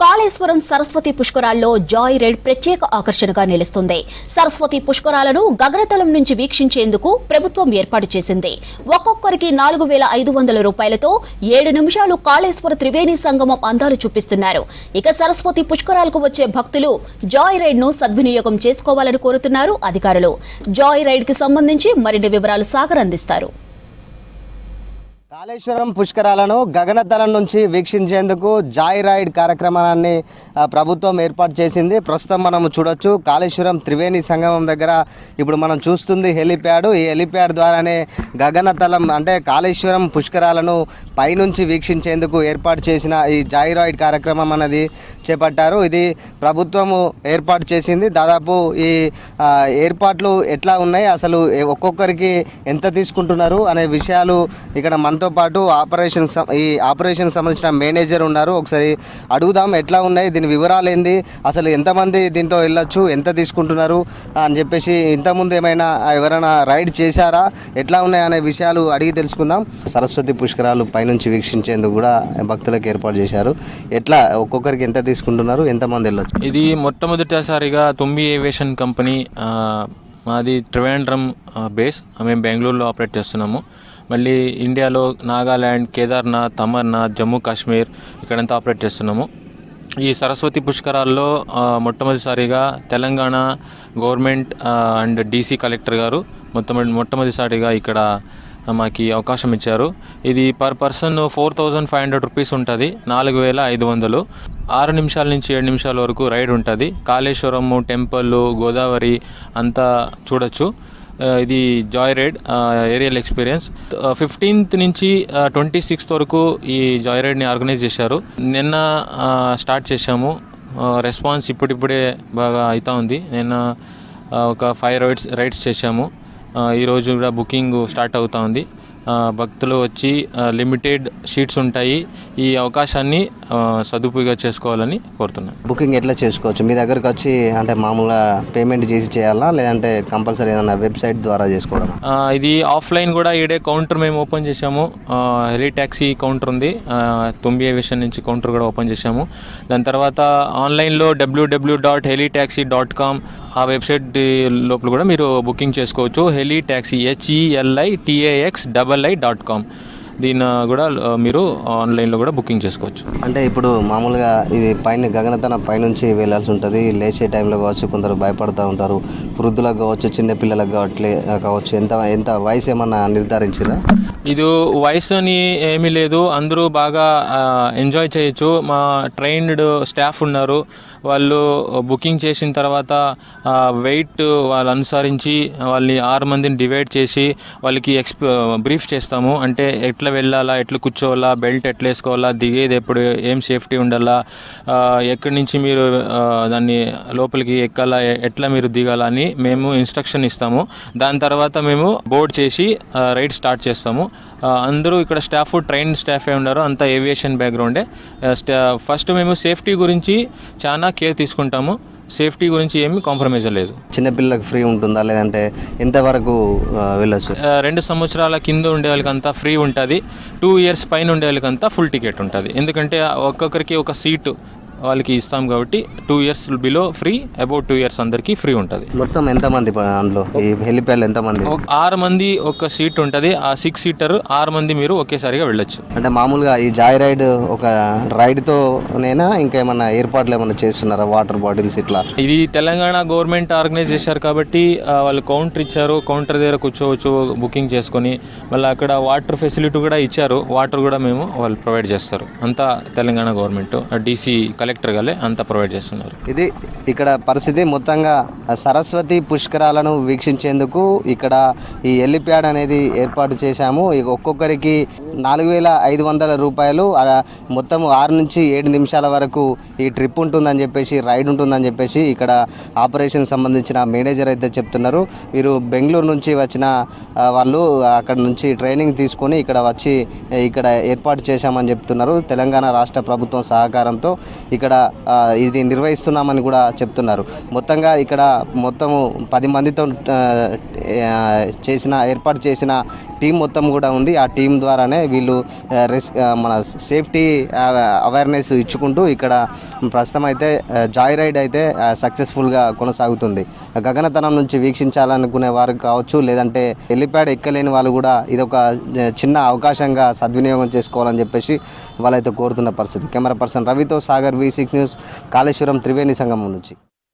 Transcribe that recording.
Kaleshwaram Saraswati పుష్కరాల్లో Joy ride ప్రత్యేక ఆకర్షణగా నిలుస్తుంది. సరస్వతి పుష్కరాలను గగనతలం నుంచి వీక్షించేందుకు ప్రభుత్వం ఏర్పాటు చేసింది. ఒక్కొక్కరికి 4,500 రూపాయలతో 7 నిమిషాలు కాళేశ్వర త్రివేణి సంగమం అందాలు చూపిస్తున్నారు. ఇక సరస్వతి పుష్కరాలకు వచ్చే భక్తులు జాయ్ రైడ్ ను సద్వినియోగం చేసుకోవాలని కోరుతున్నారు అధికారులు. జాయ్ రైడ్ కి సంబంధించి మరిన్ని వివరాలు సాగర్ అందిస్తారు. కాళేశ్వరం పుష్కరాలను గగనతలం నుంచి వీక్షించేందుకు జాయ్ రైడ్ కార్యక్రమాన్ని ప్రభుత్వం ఏర్పాటు చేసింది. ప్రస్తుతం మనం చూడొచ్చు కాళేశ్వరం త్రివేణి సంగమం దగ్గర ఇప్పుడు మనం చూస్తుంది హెలిప్యాడ్. ఈ హెలిప్యాడ్ ద్వారానే గగనతలం అంటే కాళేశ్వరం పుష్కరాలను పైనుంచి వీక్షించేందుకు ఏర్పాటు చేసిన ఈ జాయ్ రైడ్ కార్యక్రమం అనేది చేపట్టారు. ఇది ప్రభుత్వము ఏర్పాటు చేసింది. దాదాపు ఈ ఏర్పాట్లు ఎట్లా ఉన్నాయి, అసలు ఒక్కొక్కరికి ఎంత తీసుకుంటున్నారు అనే విషయాలు ఇక్కడ మనతో పాటు ఈ ఆపరేషన్ సంబంధించిన మేనేజర్ ఉన్నారు. ఒకసారి అడుగుదాం ఎట్లా ఉన్నాయి, దీని వివరాలు ఏంది, అసలు ఎంతమంది దీంట్లో వెళ్ళొచ్చు, ఎంత తీసుకుంటున్నారు అని చెప్పేసి, ఇంతకుముందు ఏమైనా ఎవరైనా రైడ్ చేశారా, ఎట్లా ఉన్నాయి అనే విషయాలు అడిగి తెలుసుకుందాం. సరస్వతి పుష్కరాలు పైనుంచి వీక్షించేందుకు కూడా భక్తులకు ఏర్పాటు చేశారు. ఎట్లా ఒక్కొక్కరికి ఎంత తీసుకుంటున్నారు, ఎంతమంది వెళ్ళొచ్చు? ఇది మొట్టమొదటిసారిగా తుంబి ఏవియేషన్ కంపెనీ, మాది త్రివేంద్రం బేస్, మేము బెంగళూరులో ఆపరేట్ చేస్తున్నాము. మళ్ళీ ఇండియాలో నాగాల్యాండ్, కేదార్నాథ్, అమర్నాథ్, జమ్మూ కాశ్మీర్ ఇక్కడంతా ఆపరేట్ చేస్తున్నాము. ఈ సరస్వతి పుష్కరాల్లో మొట్టమొదటిసారిగా Telangana government and DC collector గారు మొట్టమొదటిసారిగా ఇక్కడ మాకు అవకాశం ఇచ్చారు. ఇది పర్ పర్సన్ 4,500 రూపీస్ ఉంటుంది. 4,500. 6 నిమిషాల నుంచి 7 నిమిషాల వరకు రైడ్ ఉంటుంది. కాళేశ్వరము టెంపుల్, గోదావరి అంతా చూడొచ్చు. ఇది Joy ride aerial experience. 15th నుంచి 26th వరకు ఈ జాయ్ రైడ్ని ఆర్గనైజ్ చేశారు. నిన్న స్టార్ట్ చేశాము. రెస్పాన్స్ ఇప్పుడిప్పుడే బాగా అవుతా ఉంది. నిన్న ఒక 5 రైడ్స్ చేశాము. ఈరోజు కూడా బుకింగ్ స్టార్ట్ అవుతా ఉంది. భక్తులు వచ్చి లిమిటెడ్ సీట్స్ ఉంటాయి. ఈ అవకాశాన్ని సదుపాయంగా చేసుకోవాలని కోరుతున్నాను. బుకింగ్ ఎట్లా చేసుకోవచ్చు? మీ దగ్గరకు వచ్చి అంటే మామూలుగా పేమెంట్ చేయాలా, లేదంటే కంపల్సరీ ఏదైనా వెబ్సైట్ ద్వారా చేసుకోవడం? ఇది ఆఫ్లైన్ కూడా ఈడే కౌంటర్ మేము ఓపెన్ చేశాము. హెలి ట్యాక్సీ కౌంటర్ ఉంది. తుంబి ఏవియేషన్ నుంచి కౌంటర్ కూడా ఓపెన్ చేశాము. దాని తర్వాత ఆన్లైన్లో www.helitaxi.com ఆ వెబ్సైట్ లోపల కూడా మీరు బుకింగ్ చేసుకోవచ్చు. హెలి ట్యాక్సీ HELITAXII.com దీన్ని కూడా మీరు ఆన్లైన్లో కూడా బుకింగ్ చేసుకోవచ్చు. అంటే ఇప్పుడు మామూలుగా ఇది పైన గగనతలం పైనుంచి వెళ్ళాల్సి ఉంటుంది. లేచే టైంలో కావచ్చు, కొందరు భయపడుతూ ఉంటారు. వృద్ధులకు కావచ్చు, చిన్నపిల్లలకు కావచ్చు. ఎంత వయసు ఏమన్నా నిర్ధారించారా? ఇది వయసు అని ఏమీ లేదు. అందరూ బాగా ఎంజాయ్ చేయొచ్చు. మా ట్రైన్డ్ స్టాఫ్ ఉన్నారు. వాళ్ళు బుకింగ్ చేసిన తర్వాత వెయిట్ వాళ్ళు అనుసరించి వాళ్ళని 6 మందిని డివైడ్ చేసి వాళ్ళకి బ్రీఫ్ చేస్తాము. అంటే ఎట్లా వెళ్ళాలా, ఎట్లా కూర్చోవాలా, బెల్ట్ ఎట్లా వేసుకోవాలా, దిగేది ఎప్పుడు, ఏం సేఫ్టీ ఉండాలా, ఎక్కడి నుంచి మీరు దాన్ని లోపలికి ఎక్కాలా, ఎట్లా మీరు దిగాలా అని మేము ఇన్స్ట్రక్షన్ ఇస్తాము. దాని తర్వాత మేము బోర్డ్ చేసి రైడ్ స్టార్ట్ చేస్తాము. అందరూ ఇక్కడ ట్రైన్ స్టాఫే ఉన్నారు. అంతా ఏవియేషన్ బ్యాక్గ్రౌండే. ఫస్ట్ మేము సేఫ్టీ గురించి చాలా కేర్ తీసుకుంటాము. సేఫ్టీ గురించి ఏమి కాంప్రమైజ్ లేదు. చిన్నపిల్లలకు ఫ్రీ ఉంటుందా, లేదంటే ఎంతవరకు వెళ్ళొచ్చు? 2 సంవత్సరాల కింద ఉండే వాళ్ళకంతా ఫ్రీ ఉంటుంది. 2 years పైన ఉండే వాళ్ళకంతా ఫుల్ టికెట్ ఉంటుంది. ఎందుకంటే ఒక్కొక్కరికి ఒక సీటు వాళ్ళకి ఇస్తాం కాబట్టి 2 years below free, about 2 years అందరికి ఫ్రీ ఉంటుంది. మొత్తం ఎంతమంది అందులో ఈ హెలిప్యాడ్ ఎంతమంది? 6 మంది ఒక సీట్ ఉంటుంది. ఆ 6 సీటర్ 6 మంది మీరు ఒకేసారిగా వెళ్ళొచ్చు. అంటే మామూలుగా ఈ జాయ్ రైడ్ ఒక రైడ్తో నేనా ఇంకేమన్నా ఏర్పాట్లు ఏమన్నా చేస్తున్నారా? వాటర్ బాటిల్స్ ఇట్లా? ఇది తెలంగాణ గవర్నమెంట్ ఆర్గనైజ్ చేశారు కాబట్టి వాళ్ళు కౌంటర్ ఇచ్చారు. కౌంటర్ దగ్గర కూర్చోవచ్చు బుకింగ్ చేసుకొని. మళ్ళీ అక్కడ వాటర్ ఫెసిలిటీ కూడా ఇచ్చారు. వాటర్ కూడా వాళ్ళు ప్రొవైడ్ చేస్తారు. అంతా తెలంగాణ గవర్నమెంట్ డీసీ కలెక్టర్ గాలే అంతా ప్రొవైడ్ చేస్తున్నారు. ఇది ఇక్కడ పరిస్థితి. మొత్తంగా సరస్వతి పుష్కరాలను వీక్షించేందుకు ఇక్కడ ఈ హెలిప్యాడ్ అనేది ఏర్పాటు చేశాము. ఒక్కొక్కరికి 4,500 రూపాయలు. మొత్తం 6 నుంచి 7 నిమిషాల వరకు ఈ ట్రిప్ ఉంటుందని చెప్పేసి, రైడ్ ఉంటుందని చెప్పేసి ఇక్కడ ఆపరేషన్ సంబంధించిన మేనేజర్ అయితే చెప్తున్నారు. వీరు బెంగళూరు నుంచి వచ్చిన వాళ్ళు అక్కడ నుంచి ట్రైనింగ్ తీసుకొని ఇక్కడ వచ్చి ఇక్కడ ఏర్పాటు చేశామని చెప్తున్నారు. తెలంగాణ రాష్ట్ర ప్రభుత్వం సహకారంతో ఇక్కడ ఇది నిర్వహిస్తున్నామని కూడా చెప్తున్నారు. మొత్తంగా ఇక్కడ మొత్తము 10 మందితో ఏర్పాటు చేసిన టీం మొత్తం కూడా ఉంది. ఆ టీం ద్వారానే వీళ్ళు మన సేఫ్టీ అవేర్నెస్ ఇచ్చుకుంటూ ఇక్కడ ప్రస్తుతం అయితే జాయ్ రైడ్ అయితే సక్సెస్ఫుల్గా కొనసాగుతుంది. గగనతలం నుంచి వీక్షించాలనుకునే వారు కావచ్చు, లేదంటే హెలిప్యాడ్ ఎక్కలేని వాళ్ళు కూడా ఇదొక చిన్న అవకాశంగా సద్వినియోగం చేసుకోవాలని చెప్పేసి వాళ్ళైతే కోరుతున్న పరిస్థితి. కెమెరా పర్సన్ రవితో సాగర్, V6 న్యూస్, కాళేశ్వరం త్రివేణి సంగమం నుంచి.